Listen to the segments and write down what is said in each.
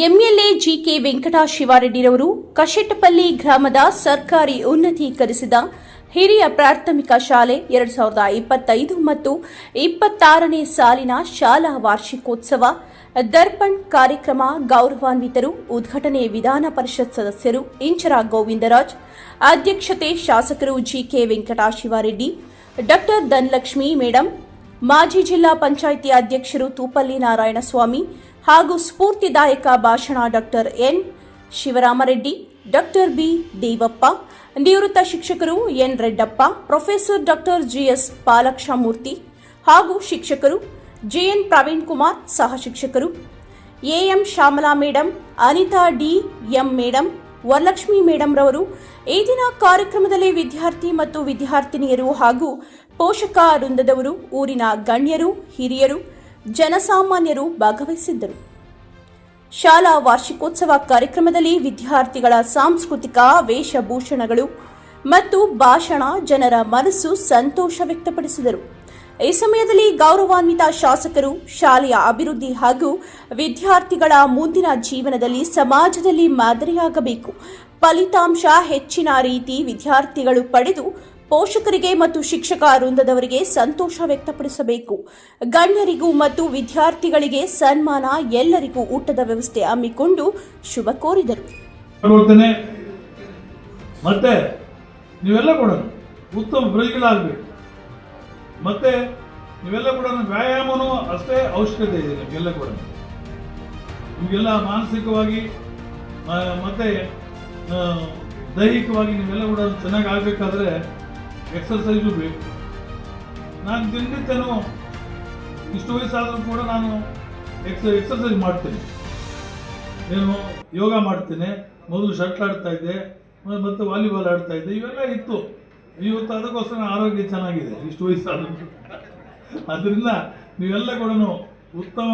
MLA GK ವೆಂಕಟಶಿವಾರೆಡ್ಡಿರವರು ಕಶೆಟ್ಟಪಲ್ಲಿ ಗ್ರಾಮದ ಸರ್ಕಾರಿ ಉನ್ನತೀಕರಿಸಿದ ಹಿರಿಯ ಪ್ರಾಥಮಿಕ ಶಾಲೆ 2025 ಮತ್ತು 26ನೇ ಸಾಲಿನ ಶಾಲಾ ವಾರ್ಷಿಕೋತ್ಸವ ದರ್ಪಣ್ ಕಾರ್ಯಕ್ರಮ ಗೌರವಾನ್ವಿತರು ಉದ್ಘಾಟನೆ ವಿಧಾನ ಪರಿಷತ್ ಸದಸ್ಯರು ಇಂಚರ ಗೋವಿಂದರಾಜ್ ಅಧ್ಯಕ್ಷತೆ ಶಾಸಕರು ಜಿಕೆ ವೆಂಕಟಶಿವಾರೆಡ್ಡಿ ಡಾ ಧನಲಕ್ಷ್ಮಿ ಮೇಡಂ ಮಾಜಿ ಜಿಲ್ಲಾ ಪಂಚಾಯಿತಿ ಅಧ್ಯಕ್ಷರು ತೂಪಲ್ಲಿ ನಾರಾಯಣಸ್ವಾಮಿ ಹಾಗೂ ಸ್ಫೂರ್ತಿದಾಯಕ ಭಾಷಣ ಡಾ ಎನ್ ಶಿವರಾಮರೆಡ್ಡಿ ಡಾ ಬಿ ದೇವಪ್ಪ ನಿವೃತ್ತ ಶಿಕ್ಷಕರು N Reddappa professor Dr GS Palakshamurthy ಹಾಗೂ ಶಿಕ್ಷಕರು ಜೆಎನ್ ಪ್ರವೀಣ್ ಕುಮಾರ್ ಸಹ ಶಿಕ್ಷಕರು AM Shyamala madam Anitha D M madam Varalakshmi madam ರವರು ಈ ದಿನ ಕಾರ್ಯಕ್ರಮದಲ್ಲಿ ವಿದ್ಯಾರ್ಥಿ ಮತ್ತು ವಿದ್ಯಾರ್ಥಿನಿಯರು ಹಾಗೂ ಪೋಷಕ ವೃಂದದವರು ಊರಿನ ಗಣ್ಯರು ಹಿರಿಯರು ಜನಸಾಮಾನ್ಯರು ಭಾಗವಹಿಸಿದ್ದರು. ಶಾಲಾ ವಾರ್ಷಿಕೋತ್ಸವ ಕಾರ್ಯಕ್ರಮದಲ್ಲಿ ವಿದ್ಯಾರ್ಥಿಗಳ ಸಾಂಸ್ಕೃತಿಕ ವೇಷಭೂಷಣಗಳು ಮತ್ತು ಭಾಷಣ ಜನರ ಮನಸ್ಸು ಸಂತೋಷ ವ್ಯಕ್ತಪಡಿಸಿದರು. ಈ ಸಮಯದಲ್ಲಿ ಗೌರವಾನ್ವಿತ ಶಾಸಕರು ಶಾಲೆಯ ಅಭಿವೃದ್ಧಿ ಹಾಗೂ ವಿದ್ಯಾರ್ಥಿಗಳ ಮುಂದಿನ ಜೀವನದಲ್ಲಿ ಸಮಾಜದಲ್ಲಿ ಮಾದರಿಯಾಗಬೇಕು, ಫಲಿತಾಂಶ ಹೆಚ್ಚಿನ ರೀತಿ ವಿದ್ಯಾರ್ಥಿಗಳು ಪಡೆದು ಪೋಷಕರಿಗೆ ಮತ್ತು ಶಿಕ್ಷಕ ವೃಂದದವರಿಗೆ ಸಂತೋಷ ವ್ಯಕ್ತಪಡಿಸಬೇಕು. ಗಣ್ಯರಿಗೂ ಮತ್ತು ವಿದ್ಯಾರ್ಥಿಗಳಿಗೆ ಸನ್ಮಾನ, ಎಲ್ಲರಿಗೂ ಊಟದ ವ್ಯವಸ್ಥೆ ಹಮ್ಮಿಕೊಂಡು ಶುಭ ಕೋರಿದರು. ಮತ್ತೆ ನೀವೆಲ್ಲ ಕೂಡ ಉತ್ತಮ ಪ್ರಜೆಗಳಾಗಬೇಕು. ಮತ್ತೆ ನೀವೆಲ್ಲ ಕೂಡ ವ್ಯಾಯಾಮನೂ ಅಷ್ಟೇ ಅವಶ್ಯಕತೆ ಇದೆ. ನಿಮಗೆಲ್ಲ ಕೂಡ ನಿಮಗೆಲ್ಲ ಮಾನಸಿಕವಾಗಿ ಮತ್ತೆ ದೈಹಿಕವಾಗಿ ನೀವೆಲ್ಲ ಕೂಡ ಚೆನ್ನಾಗಿ ಆಗಬೇಕಾದ್ರೆ ಎಕ್ಸರ್ಸೈಸು ಬೇಕು. ನಾನು ದಿನನಿತ್ಯನೂ ಇಷ್ಟು ವಯಸ್ಸಾದರೂ ಕೂಡ ನಾನು ಎಕ್ಸರ್ಸೈಸ್ ಮಾಡ್ತೇನೆ. ಏನು ಯೋಗ ಮಾಡ್ತೇನೆ. ಮೊದಲು ಶಟ್ಲ್ ಆಡ್ತಾ ಇದ್ದೆ, ಮತ್ತು ವಾಲಿಬಾಲ್ ಆಡ್ತಾ ಇದ್ದೆ. ಇವೆಲ್ಲ ಇತ್ತು. ಇವತ್ತು ಅದಕ್ಕೋಸ್ಕರ ಆರೋಗ್ಯ ಚೆನ್ನಾಗಿದೆ ಇಷ್ಟು ವಯಸ್ಸಾದರೂ. ಅದರಿಂದ ನೀವೆಲ್ಲ ಕೂಡ ಉತ್ತಮ,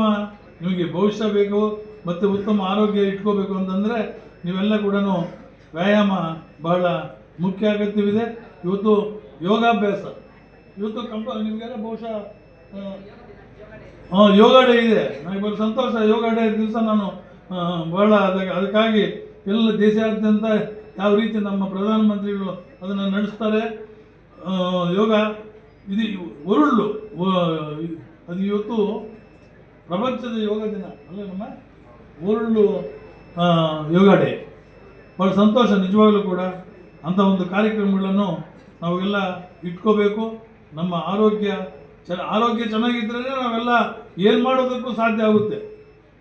ನಿಮಗೆ ಭವಿಷ್ಯ ಬೇಕು ಮತ್ತು ಉತ್ತಮ ಆರೋಗ್ಯ ಇಟ್ಕೋಬೇಕು ಅಂತಂದರೆ ನೀವೆಲ್ಲ ಕೂಡ ವ್ಯಾಯಾಮ ಬಹಳ ಮುಖ್ಯ ಅಗತ್ಯವಿದೆ. ಇವತ್ತು ಯೋಗಾಭ್ಯಾಸ, ಇವತ್ತು ನಿಮಗೆಲ್ಲ ಬಹುಶಃ ಯೋಗ ಡೇ ಇದೆ. ನನಗೆ ಬಹಳ ಸಂತೋಷ. ಯೋಗ ಡೇ ದಿವಸ ನಾನು ಬಹಳ ಅದಕ್ಕಾಗಿ ಎಲ್ಲ ದೇಶಾದ್ಯಂತ ಯಾವ ರೀತಿ ನಮ್ಮ ಪ್ರಧಾನಮಂತ್ರಿಗಳು ಅದನ್ನು ನಡೆಸ್ತಾರೆ. ಯೋಗ ಇದು ವರ್ಲ್ಡು, ಅದು ಇವತ್ತು ಪ್ರಪಂಚದ ಯೋಗ ದಿನ ಅಲ್ಲ, ನಮ್ಮ ವರ್ಲ್ಡು ಯೋಗ ಡೇ. ಭಾಳ ಸಂತೋಷ ನಿಜವಾಗಲೂ ಕೂಡ. ಅಂಥ ಒಂದು ಕಾರ್ಯಕ್ರಮಗಳನ್ನು ನಾವೆಲ್ಲ ಇಟ್ಕೋಬೇಕು. ನಮ್ಮ ಆರೋಗ್ಯ ಚೆನ್ನಾಗಿದ್ದರೆ ನಾವೆಲ್ಲ ಏನು ಮಾಡೋದಕ್ಕೂ ಸಾಧ್ಯ ಆಗುತ್ತೆ.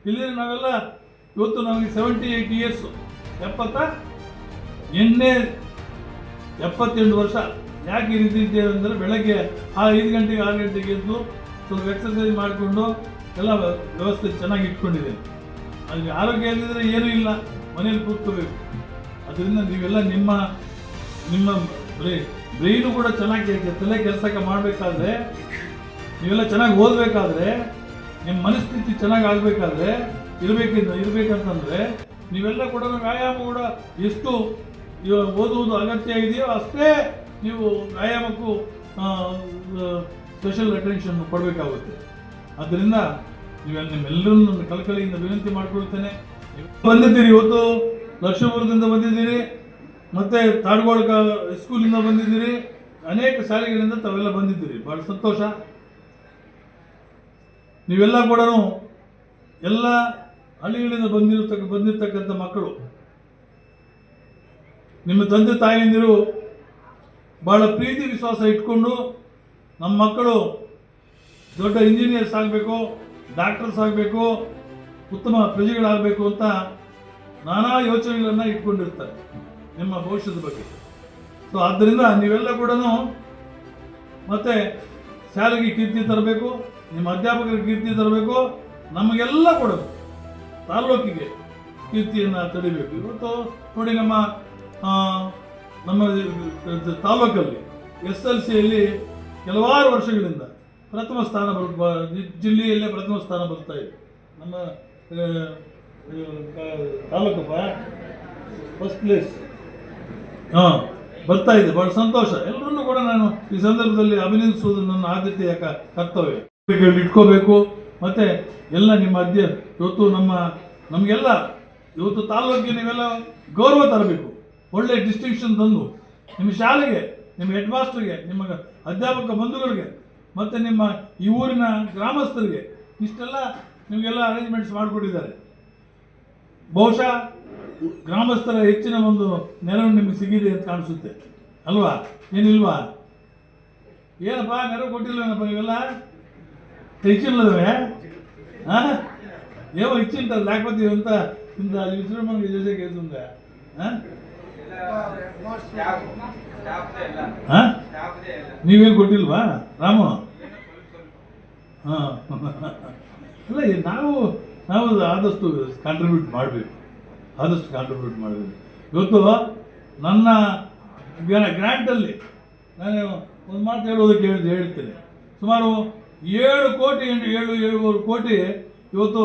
ಇಲ್ಲಿ ನಾವೆಲ್ಲ ಇವತ್ತು ನನಗೆ 78 ಇಯರ್ಸು, 78 ವರ್ಷ. ಯಾಕೆ ಈ ರೀತಿ ಇದ್ದೇವೆ ಅಂದರೆ ಬೆಳಗ್ಗೆ 5 ಗಂಟೆಗೆ 6 ಗಂಟೆಗೆ ಎದ್ದು ಸ್ವಲ್ಪ ಎಕ್ಸರ್ಸೈಸ್ ಮಾಡಿಕೊಂಡು ಎಲ್ಲ ವ್ಯವಸ್ಥೆ ಚೆನ್ನಾಗಿ ಇಟ್ಕೊಂಡಿದ್ದೇನೆ. ಅದಕ್ಕೆ ಆರೋಗ್ಯ ಇಲ್ಲದಿದ್ದರೆ ಏನೂ ಇಲ್ಲ, ಮನೇಲಿ ಕೂತ್ಕೋಬೇಕು. ಅದರಿಂದ ನೀವೆಲ್ಲ ನಿಮ್ಮ ಬ್ರೈನು ಕೂಡ ಚೆನ್ನಾಗಿ ತಲೆ ಕೆಲಸಕ್ಕೆ ಮಾಡಬೇಕಾದ್ರೆ, ನೀವೆಲ್ಲ ಚೆನ್ನಾಗಿ ಓದಬೇಕಾದ್ರೆ, ನಿಮ್ಮ ಮನಸ್ಥಿತಿ ಚೆನ್ನಾಗಿ ಆಗಬೇಕಾದ್ರೆ ಇರಬೇಕಂತಂದರೆ ನೀವೆಲ್ಲ ಕೂಡ ವ್ಯಾಯಾಮ ಕೂಡ ಎಷ್ಟು ಓದುವುದು ಅಗತ್ಯ ಇದೆಯೋ ಅಷ್ಟೇ ನೀವು ವ್ಯಾಯಾಮಕ್ಕೂ ಸ್ಪೆಷಲ್ ಅಟೆನ್ಷನ್ ಕೊಡಬೇಕಾಗುತ್ತೆ. ಆದ್ದರಿಂದ ನಿಮ್ಮೆಲ್ಲರನ್ನು ಕಳಕಳಿಯಿಂದ ವಿನಂತಿ ಮಾಡಿಕೊಳ್ತೇನೆ. ಬಂದಿದ್ದೀರಿ, ಇವತ್ತು ಲಕ್ಷ್ಮೀಪುರದಿಂದ ಬಂದಿದ್ದೀರಿ, ಮತ್ತು ತಾಡ್ಗೋಳ ಸ್ಕೂಲಿಂದ ಬಂದಿದ್ದೀರಿ, ಅನೇಕ ಶಾಲೆಗಳಿಂದ ತಾವೆಲ್ಲ ಬಂದಿದ್ದೀರಿ. ಭಾಳ ಸಂತೋಷ. ನೀವೆಲ್ಲ ಕೂಡ ಎಲ್ಲ ಹಳ್ಳಿಗಳಿಂದ ಬಂದಿರತಕ್ಕಂಥ ಮಕ್ಕಳು. ನಿಮ್ಮ ತಂದೆ ತಾಯಿಯಂದಿರು ಭಾಳ ಪ್ರೀತಿ ವಿಶ್ವಾಸ ಇಟ್ಕೊಂಡು ನಮ್ಮ ಮಕ್ಕಳು ದೊಡ್ಡ ಇಂಜಿನಿಯರ್ಸ್ ಆಗಬೇಕು, ಡಾಕ್ಟರ್ಸ್ ಆಗಬೇಕು, ಉತ್ತಮ ಪ್ರಜೆಗಳಾಗಬೇಕು ಅಂತ ನಾನಾ ಯೋಚನೆಗಳನ್ನು ಇಟ್ಕೊಂಡಿರ್ತಾರೆ ನಿಮ್ಮ ಭವಿಷ್ಯದ ಬಗ್ಗೆ. ಸೊ ಆದ್ದರಿಂದ ನೀವೆಲ್ಲ ಕೂಡ ಮತ್ತೆ ಶಾಲೆಗೆ ಕೀರ್ತಿ ತರಬೇಕು, ನಿಮ್ಮ ಅಧ್ಯಾಪಕರಿಗೆ ಕೀರ್ತಿ ತರಬೇಕು, ನಮಗೆಲ್ಲ ಕೂಡ ತಾಲ್ಲೂಕಿಗೆ ಕೀರ್ತಿಯನ್ನು ತಡಿಬೇಕು. ಇವತ್ತು ನೋಡಿ, ನಮ್ಮ ತಾಲ್ಲೂಕಲ್ಲಿ SLCಯಲ್ಲಿ ಕೆಲವಾರು ವರ್ಷಗಳಿಂದ ಪ್ರಥಮ ಸ್ಥಾನ ಜಿಲ್ಲೆಯಲ್ಲೇ ಪ್ರಥಮ ಸ್ಥಾನ ಬರ್ತಾ ಇದೆ. ನಮ್ಮ ತಾಲೂಕಪ್ಪ ಫಸ್ಟ್ ಪ್ಲೇಸ್ ಬರ್ತಾ ಇದೆ. ಬಹಳ ಸಂತೋಷ. ಎಲ್ಲರನ್ನೂ ಕೂಡ ನಾನು ಈ ಸಂದರ್ಭದಲ್ಲಿ ಅಭಿನಂದಿಸುವುದು ನನ್ನ ಆದ್ಯತೆಯ ಕರ್ತವ್ಯ. ಇಟ್ಕೋಬೇಕು. ಮತ್ತೆ ಎಲ್ಲ ನಿಮ್ಮ ಇವತ್ತು ನಮಗೆಲ್ಲ ಇವತ್ತು ತಾಲೂಕಿಗೆ ನೀವೆಲ್ಲ ಗೌರವ ತರಬೇಕು, ಒಳ್ಳೆ ಡಿಸ್ಟಿಂಕ್ಷನ್ ತಂದು ನಿಮ್ಮ ಶಾಲೆಗೆ, ನಿಮ್ಮ ಹೆಡ್ ಮಾಸ್ಟರ್ಗೆ, ನಿಮ್ಮ ಅಧ್ಯಾಪಕ ಬಂಧುಗಳಿಗೆ ಮತ್ತು ನಿಮ್ಮ ಈ ಊರಿನ ಗ್ರಾಮಸ್ಥರಿಗೆ ಇಷ್ಟೆಲ್ಲ ನಿಮಗೆಲ್ಲ ಅರೇಂಜ್ಮೆಂಟ್ಸ್ ಮಾಡಿಕೊಟ್ಟಿದ್ದಾರೆ. ಬಹುಶಃ ಗ್ರಾಮಸ್ಥರ ಹೆಚ್ಚಿನ ಒಂದು ನೆರವು ನಿಮಗೆ ಸಿಗಿದೆ ಅಂತ ಕಾಣಿಸುತ್ತೆ ಅಲ್ವಾ? ಏನಿಲ್ವಾ? ಏನಪ್ಪ ನೆರವು ಕೊಟ್ಟಿಲ್ವೇನಪ್ಪ? ಇವೆಲ್ಲ ಹೆಚ್ಚಿಲ್ಲದವೆ ಹಾಂ ఏవో ఇచ్చింటారు, లేకపోతే ఇదంతా ఇంత విశ్రమంగా చేసే కేసు ఉందా? ನೀವೇನು ಕೊಟ್ಟಿಲ್ವಾ ರಾಮು? ಅಲ್ಲ, ನಾವು ಆದಷ್ಟು ಕಾಂಟ್ರಿಬ್ಯೂಟ್ ಮಾಡಬೇಕು, ಇವತ್ತು ನನ್ನ ಗ್ರ್ಯಾಂಟಲ್ಲಿ ನಾನು ಒಂದು ಮಾತು ಹೇಳೋದಕ್ಕೆ ಹೇಳ್ತೇನೆ. ಸುಮಾರು 7 ಕೋಟಿ ಇವತ್ತು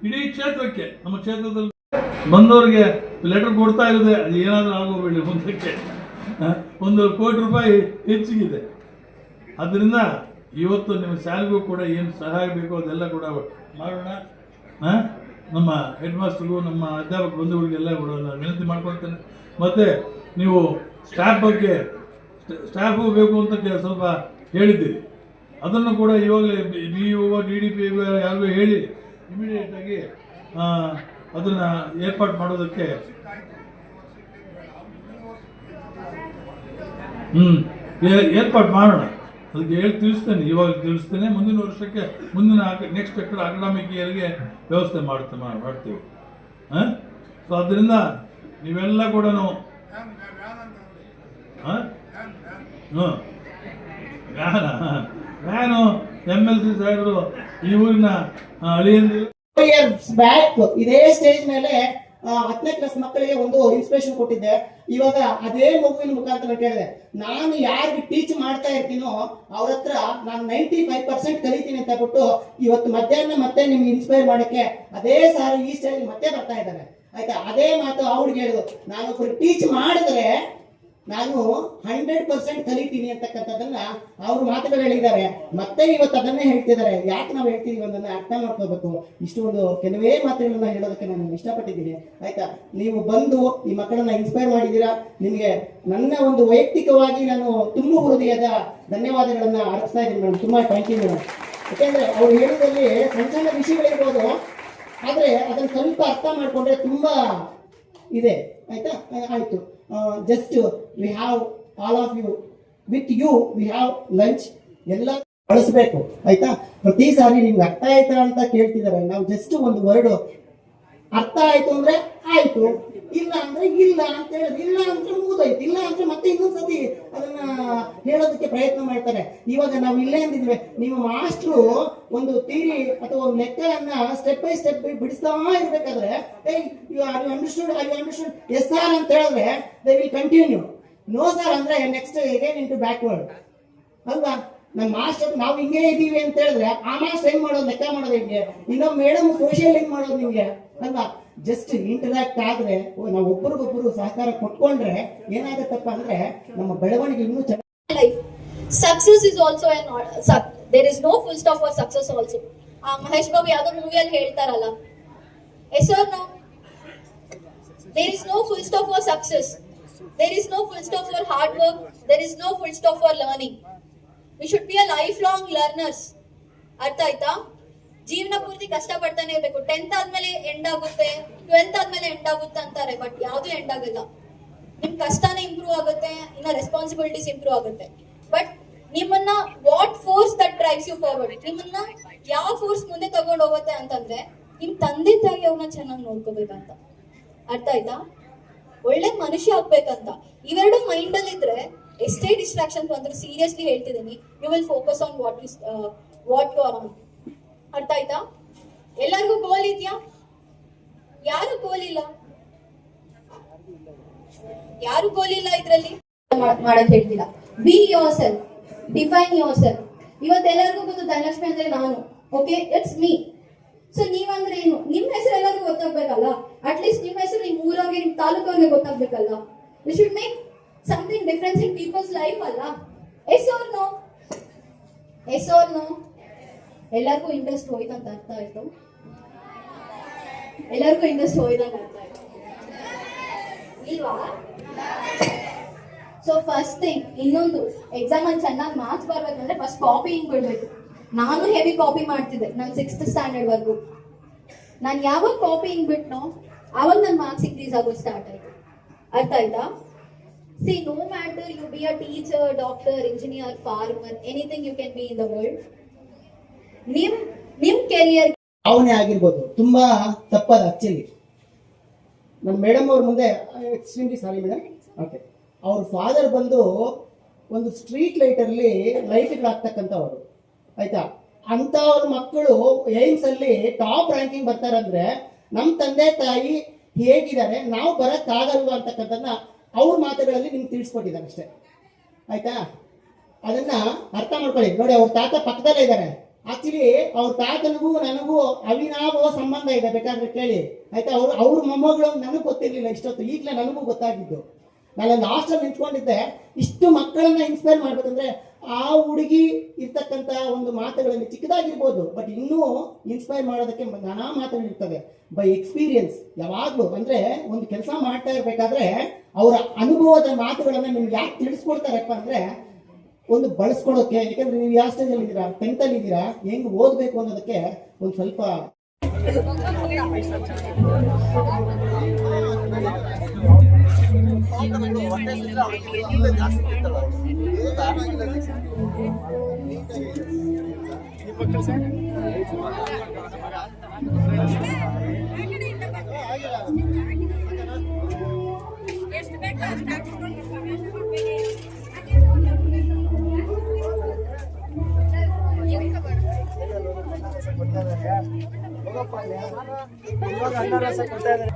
ಇಡೀ ಕ್ಷೇತ್ರಕ್ಕೆ, ನಮ್ಮ ಕ್ಷೇತ್ರದಲ್ಲಿ ಬಂದವರಿಗೆ ಲೆಟರ್ ಕೊಡ್ತಾ ಇರೋದೆ. ಅದು ಏನಾದರೂ ಆಗೋಬೇಡಿ, ಮುಂದಕ್ಕೆ 1 ಕೋಟಿ ರೂಪಾಯಿ ಹೆಚ್ಚಿಗಿದೆ. ಆದ್ದರಿಂದ ಇವತ್ತು ನಿಮ್ಮ ಶಾಲೆಗೂ ಕೂಡ ಏನು ಸಹಾಯ ಬೇಕೋ ಅದೆಲ್ಲ ಕೂಡ ಮಾಡೋಣ. ನಮ್ಮ ಹೆಡ್ ಮಾಸ್ಟರ್ಗೂ, ನಮ್ಮ ಅಧ್ಯಾಪಕ ಬಂಧುಗಳಿಗೆಲ್ಲ ಕೂಡ ನಾನು ವಿನಂತಿ ಮಾಡ್ಕೊಳ್ತೇನೆ. ಮತ್ತು ನೀವು ಸ್ಟಾಫು ಬೇಕು ಅಂತ ಸ್ವಲ್ಪ ಹೇಳಿದ್ದೀರಿ, ಅದನ್ನು ಕೂಡ ಇವಾಗಲೇ BO DDP ಯಾರಿಗೂ ಹೇಳಿ ಇಮಿಡಿಯೇಟಾಗಿ ಅದನ್ನು ಏರ್ಪಾಡು ಮಾಡೋದಕ್ಕೆ ಏರ್ಪಾಡು ಮಾಡೋಣ. ಅದಕ್ಕೆ ತಿಳಿಸ್ತೇನೆ, ಇವಾಗ ತಿಳಿಸ್ತೇನೆ. ಮುಂದಿನ ವರ್ಷಕ್ಕೆ, ನೆಕ್ಸ್ಟ್ ಅಕಾಡೆಮಿಕ್ ಇಯರ್ಗೆ ವ್ಯವಸ್ಥೆ ಮಾಡ್ತೀವಿ. ಸೊ ಅದರಿಂದ ನೀವೆಲ್ಲ ಕೂಡ ವ್ಯಾನು MLC ಸಾಹೇಬರು ಈ ಊರಿನ ಅಳಿಯಂದಿರು ಬ್ಯಾಕ್ ಇದೇ ಸ್ಟೇಜ್ ಮೇಲೆ 10ನೇ ಕ್ಲಾಸ್ ಮಕ್ಕಳಿಗೆ ಒಂದು ಇನ್ಸ್ಪಿರೇಷನ್ ಕೊಟ್ಟಿದ್ದೆ. ಇವಾಗ ಅದೇ ಮಗುವಿನ ಮುಖಾಂತರ ಕೇಳಿದೆ, ನಾನು ಯಾರಿಗೆ ಟೀಚ್ ಮಾಡ್ತಾ ಇರ್ತೀನೋ ಅವ್ರ ಹತ್ರ ನಾನು 95% ಕಲಿತೀನಿ ಅಂತ ಬಿಟ್ಟು ಇವತ್ತು ಮಧ್ಯಾಹ್ನ ಮತ್ತೆ ನಿಮ್ಗೆ ಇನ್ಸ್ಪೈರ್ ಮಾಡಕ್ಕೆ ಅದೇ ಸಾರಿ ಈ ಸ್ಟೇಜ್ ಮತ್ತೆ ಬರ್ತಾ ಇದ್ದಾರೆ. ಆಯ್ತಾ? ಅದೇ ಮಾತು ಅವ್ರಿಗೆ ಹೇಳಿದ್ರು, ನಾನು ಟೀಚ್ ಮಾಡಿದ್ರೆ ನಾನು 100% ಕಲಿತೀನಿ ಅಂತಕ್ಕಂಥದ್ದನ್ನ ಅವ್ರು ಮಾತುಗಳು ಹೇಳಿದ್ದಾರೆ. ಮತ್ತೆ ಇವತ್ತು ಅದನ್ನೇ ಹೇಳ್ತಿದ್ದಾರೆ. ಯಾಕೆ ನಾವು ಹೇಳ್ತೀವಿ ಅನ್ನೋದನ್ನ ಅರ್ಥ ಮಾಡ್ಕೋಬೇಕು. ಇಷ್ಟು ಒಂದು ಕೆಲವೇ ಮಾತುಗಳನ್ನ ಹೇಳೋದಕ್ಕೆ ನಾನು ಇಷ್ಟಪಟ್ಟಿದ್ದೀನಿ. ಆಯ್ತಾ? ನೀವು ಬಂದು ಈ ಮಕ್ಕಳನ್ನ ಇನ್ಸ್ಪೈರ್ ಮಾಡಿದ್ದೀರಾ. ನಿಮಗೆ ನನ್ನ ಒಂದು ವೈಯಕ್ತಿಕವಾಗಿ ನಾನು ತುಂಬ ಹೃದಯದ ಧನ್ಯವಾದಗಳನ್ನ ಅರ್ಪಿಸ್ತಾ ಇದ್ದೀನಿ ಮೇಡಮ್. ತುಂಬಾ ಥ್ಯಾಂಕ್ ಯು ಮೇಡಮ್. ಯಾಕೆಂದ್ರೆ ಅವ್ರು ಹೇಳೋದ್ರಲ್ಲಿ ಸಣ್ಣ ಸಣ್ಣ ವಿಷಯಗಳಿರ್ಬೋದು, ಆದ್ರೆ ಅದನ್ನ ಸ್ವಲ್ಪ ಅರ್ಥ ಮಾಡ್ಕೊಂಡ್ರೆ ತುಂಬಾ ಇದೆ. ಆಯ್ತಾ? ಆಯ್ತು. Just we have all of you, with you we have lunch ಎಲ್ಲ ಬಳಸಬೇಕು. ಆಯ್ತಾ? ಪ್ರತಿ ಸಾರಿ ನಿಮ್ಗೆ ಅರ್ಥ ಆಯ್ತಾ ಅಂತ ಕೇಳ್ತಿದ್ದಾರೆ. ನಾವು ಜಸ್ಟ್ ಒಂದು ವರ್ಡ್ ಅರ್ಥ ಆಯ್ತು ಅಂದ್ರೆ ಆಯ್ತು, ಇಲ್ಲ ಅಂದ್ರೆ ಇಲ್ಲ ಅಂತ ಹೇಳೋದು. ಇಲ್ಲ ಅಂದ್ರೆ ಮುಗಿದೋಯ್ತು, ಇಲ್ಲ ಅಂದ್ರೆ ಮತ್ತೆ ಇನ್ನೊಂದ್ಸತಿ ಅದನ್ನ ಹೇಳೋದಕ್ಕೆ ಪ್ರಯತ್ನ ಮಾಡ್ತಾರೆ. ಇವಾಗ ನಾವು ಇಲ್ಲೇ ಅಂದಿದ್ವಿ, ನಿಮ್ಮ ಮಾಸ್ಟ್ರು ಒಂದು ಥಿಯರಿ ಅಥವಾ ಒಂದು ಲೆಕ್ಕವನ್ನ ಸ್ಟೆಪ್ ಬೈ ಸ್ಟೆಪ್ ಬಿಡಿಸ್ತಾ ಇರ್ಬೇಕಾದ್ರೆ ಅಂಡರ್ಸ್ಟುಡ್ ಎಸ್ ಸರ್ ಅಂತ ಹೇಳಿದ್ರೆ they will continue. No sir ಅಂದ್ರೆ ನೆಕ್ಸ್ಟ್ ಅಗೇನ್ ಇಂಟು ಬ್ಯಾಕ್ವರ್ಡ್ ಅಲ್ವಾ? ನಮ್ಮ ಮಾಸ್ಟರ್ ನಾವು ಹಿಂಗೆ ಇದೀವಿ ಅಂತ ಹೇಳಿದ್ರೆ ಆ ಮಾಸ್ಟರ್ ಹೆಂಗ್ ಮಾಡೋದು, ಲೆಕ್ಕ ಮಾಡೋದು ಹೆಂಗೆ? ಇನ್ನೊಬ್ಬ ಮೇಡಮ್ ಸೋಷಿಯಲ್ ಹೆಂಗ್ ಮಾಡೋದು ನಿಮ್ಗೆ ಅಲ್ವಾ? ಜಸ್ಟ್ ಇಂಟರಾಕ್ಟ್ ಆದ್ರೆ, ನಾವು ಒಬ್ಬರಿಗೊಬ್ಬರು ಸಹಕಾರ ಕೊಟ್ಕೊಂಡ್ರೆ ಏನಾಗತ್ತಪ್ಪ ಅಂದ್ರೆ ನಮ್ಮ ಬೆಳವಣಿಗೆ ಇನ್ನೂ ಚೆನ್ನಾಗಿ. Success is also there is no full stop for success also. Mahesh Babu ಯಾವ್ದೋ ಮೂವಿಯಲ್ಲಿ ಹೇಳ್ತಾರಲ್ಲ, yes or no? There is no full stop for success. There is no full stop for hard work. There is no full stop for learning. We should be a lifelong learners. ಅರ್ಥ ಆಯ್ತಾ? ಜೀವನ ಪೂರ್ತಿ ಕಷ್ಟ ಪಡ್ತಾನೆ ಇರ್ಬೇಕು. 10th ಆದ್ಮೇಲೆ end ಆಗುತ್ತೆ, 12th ಆದ್ಮೇಲೆ ಎಂಡ್ ಆಗುತ್ತೆ ಅಂತಾರೆ, ಬಟ್ ಯಾವ್ದು ಎಂಡ್ ಆಗಲ್ಲ. ನಿಮ್ ಕಷ್ಟನೇ ಇಂಪ್ರೂವ್ ಆಗುತ್ತೆ, ಇನ್ನ ರೆಸ್ಪಾನ್ಸಿಬಿಲಿಟೀಸ್ ಇಂಪ್ರೂವ್ ಆಗುತ್ತೆ. ಬಟ್ ನಿಮ್ಮನ್ನ what force that drives you forward, ನಿಮ್ಮನ್ನ ಯಾವ ಫೋರ್ಸ್ ಮುಂದೆ ತಗೊಂಡು ಹೋಗುತ್ತೆ ಅಂತಂದ್ರೆ ನಿಮ್ ತಂದೆ ತಾಯಿ ಅವ್ರನ್ನ ಚೆನ್ನಾಗಿ ನೋಡ್ಕೋಬೇಕಂತ. ಅರ್ಥ ಆಯ್ತಾ? ಒಳ್ಳೆ ಮನುಷ್ಯ ಆಗ್ಬೇಕಂತ. ಇವೆರಡು ಮೈಂಡ್ ಅಲ್ಲಿ ಇದ್ರೆ ಎಷ್ಟೇ ಡಿಸ್ಟ್ರಾಕ್ಷನ್ ಬಂದ್ರು, ಸೀರಿಯಸ್ಲಿ ಹೇಳ್ತಿದ್ದೀನಿ, you will focus on what you are on. ಅರ್ಥ ಆಯ್ತಾ? ಎಲ್ಲರಿಗೂ ಗೋಲ್ ಇದೆಯಾ? ಯಾರು ಗೋಲ್ ಇಲ್ಲ? ಯಾರು ಗೋಲ್ ಇಲ್ಲ ಇದ್ರಲ್ಲಿ ಮಾಡೋದ್ ಹೇಳ್ತಿಲ್ಲ. Be yourself, define yourself. ಇವತ್ತೆಲ್ಲರಿಗೂ ಗೊತ್ತು ಧನಲಕ್ಷ್ಮಿ ಅಂದ್ರೆ ನಾನು, ಓಕೆ, ಇಟ್ಸ್ ಮೀ. ಸೊ ನೀವಂದ್ರೆ ಏನು? ನಿಮ್ ಹೆಸರು ಎಲ್ಲರಿಗೂ ಗೊತ್ತಾಗ್ಬೇಕಲ್ಲ. ಅಟ್ಲೀಸ್ಟ್ ನಿಮ್ ಹೆಸರು ನಿಮ್ ಊರವ್ರಿಗೆ, ನಿಮ್ ತಾಲೂಕವ್ರಿಗೆ ಗೊತ್ತಾಗ್ಬೇಕಲ್ಲ. We should make something difference in people's life ಅಲ್ಲ. Yes or no? Yes or no? ಎಲ್ಲರಿಗೂ ಇಂಟ್ರೆಸ್ಟ್ ಹೋಯ್ತು ಅಂತ ಅರ್ಥ ಆಯ್ತು. ಎಲ್ಲರಿಗೂ ಇಂಟ್ರೆಸ್ಟ್ ಹೋಯ್ದಾಗ ಆಗ್ತಾ ಇದೆ ಇಲ್ವಾ? ಸೊ ಫಸ್ಟ್ ಥಿಂಗ್, ಇನ್ನೊಂದು ಎಕ್ಸಾಮ್ ಅಲ್ಲಿ ಚೆನ್ನಾಗಿ ಮಾರ್ಕ್ಸ್ ಬರ್ಬೇಕಂದ್ರೆ ಫಸ್ಟ್ ಕಾಪಿ ಹಿಂಗ್ ಬಿಡ್ಬೇಕು. ನಾನು ಹೆವಿ ಕಾಪಿ ಮಾಡ್ತಿದ್ದೆ ನನ್ನ 6th ಸ್ಟ್ಯಾಂಡರ್ಡ್ ವರ್ಗು. ನಾನು ಯಾವಾಗ ಕಾಪಿ ಹಿಂಗ್ ಬಿಟ್ನೋ ಆವಾಗ ನನ್ನ ಮಾರ್ಕ್ಸ್ ಇನ್ಕ್ರೀಸ್ ಆಗೋದು ಸ್ಟಾರ್ಟ್ ಆಯ್ತು. ಅರ್ಥ ಆಯ್ತಾ? See, no matter you be a teacher, doctor, engineer, farmer, anything you can be in the world. ನಿಮ್ ಕೆರಿಯರ್ ಅವನೇ ಆಗಿರ್ಬೋದು, ತುಂಬಾ ತಪ್ಪದ ಆಕ್ಚುಲಿ. ನಮ್ಮ ಮೇಡಮ್ ಅವ್ರ ಮುಂದೆ ಎಕ್ಸ್ಟ್ರೀಮ್ಲಿ ಸಾರಿ ಮೇಡಮ್. ಓಕೆ, ಅವ್ರ ಫಾದರ್ ಬಂದು ಒಂದು ಸ್ಟ್ರೀಟ್ ಲೈಟಲ್ಲಿ ಲೈಟ್ಗಳಾಗ್ತಕ್ಕಂಥವ್ರು, ಆಯ್ತಾ? ಅಂಥವ್ರ ಮಕ್ಕಳು ಏಮ್ಸ್ ಅಲ್ಲಿ ಟಾಪ್ ರ್ಯಾಂಕಿಂಗ್ ಬರ್ತಾರಂದ್ರೆ ನಮ್ಮ ತಂದೆ ತಾಯಿ ಹೇಗಿದ್ದಾರೆ, ನಾವು ಬರೋಕ್ಕಾಗಲ್ವಾ ಅಂತಕ್ಕಂಥದ್ದನ್ನ ಅವ್ರ ಮಾತುಗಳಲ್ಲಿ ನಿಮ್ಗೆ ತಿಳಿಸ್ಕೊಟ್ಟಿದ್ದಾರೆ ಅಷ್ಟೇ, ಆಯ್ತಾ? ಅದನ್ನ ಅರ್ಥ ಮಾಡ್ಕೊಳ್ಳಿ. ನೋಡಿ, ಅವ್ರ ತಾತ ಪಕ್ಕದಲ್ಲೇ ಇದ್ದಾರೆ. ಆಕ್ಚುಲಿ ಅವ್ರ ತಾತನಿಗೂ ನನಗೂ ಅವಿನಾಭಾವ ಸಂಬಂಧ ಇದೆ, ಬೇಕಾದ್ರೆ ಕೇಳಿ, ಆಯ್ತಾ? ಅವ್ರ ಮೊಮ್ಮಗಳು ನನಗೆ ಗೊತ್ತಿರಲಿಲ್ಲ ಇಷ್ಟೊತ್ತು, ಈಗಲೇ ನನಗೂ ಗೊತ್ತಾಗಿದ್ದು. ನಾನು ಲಾಸ್ಟಲ್ಲಿ ನಿಂತ್ಕೊಂಡಿದ್ದೆ. ಇಷ್ಟು ಮಕ್ಕಳನ್ನ ಇನ್ಸ್ಪೈರ್ ಮಾಡ್ಬೇಕಂದ್ರೆ ಆ ಹುಡುಗಿ ಇರ್ತಕ್ಕಂಥ ಒಂದು ಮಾತುಗಳಲ್ಲಿ ಚಿಕ್ಕದಾಗಿರ್ಬೋದು, ಬಟ್ ಇನ್ನೂ ಇನ್ಸ್ಪೈರ್ ಮಾಡೋದಕ್ಕೆ ನಾನಾ ಮಾತುಗಳಿರ್ತವೆ. ಬೈ ಎಕ್ಸ್ಪೀರಿಯನ್ಸ್ ಯಾವಾಗಲೂ, ಅಂದ್ರೆ ಒಂದು ಕೆಲಸ ಮಾಡ್ತಾ ಇರ್ಬೇಕಾದ್ರೆ ಅವರ ಅನುಭವದ ಮಾತುಗಳನ್ನ ನಿಮ್ಗೆ ಯಾಕೆ ತಿಳಿಸ್ಕೊಡ್ತಾರಪ್ಪ ಅಂದ್ರೆ ಒಂದು ಬಳಸ್ಕೊಡೋಕೆ. ಯಾಕಂದ್ರೆ ನೀವು ಯಾವ ಸ್ಟೇಜಲ್ಲಿ ಇದ್ದೀರಾ, 10th ಅಲ್ಲಿ ಇದ್ದೀರಾ, ಹೆಂಗ್ ಓದ್ಬೇಕು ಅನ್ನೋದಕ್ಕೆ ಒಂದು ಸ್ವಲ್ಪ ಇವಾಗ ಅನ್ನರಸ ಕೊಡ್ತಾ ಇದ್ದಾರೆ.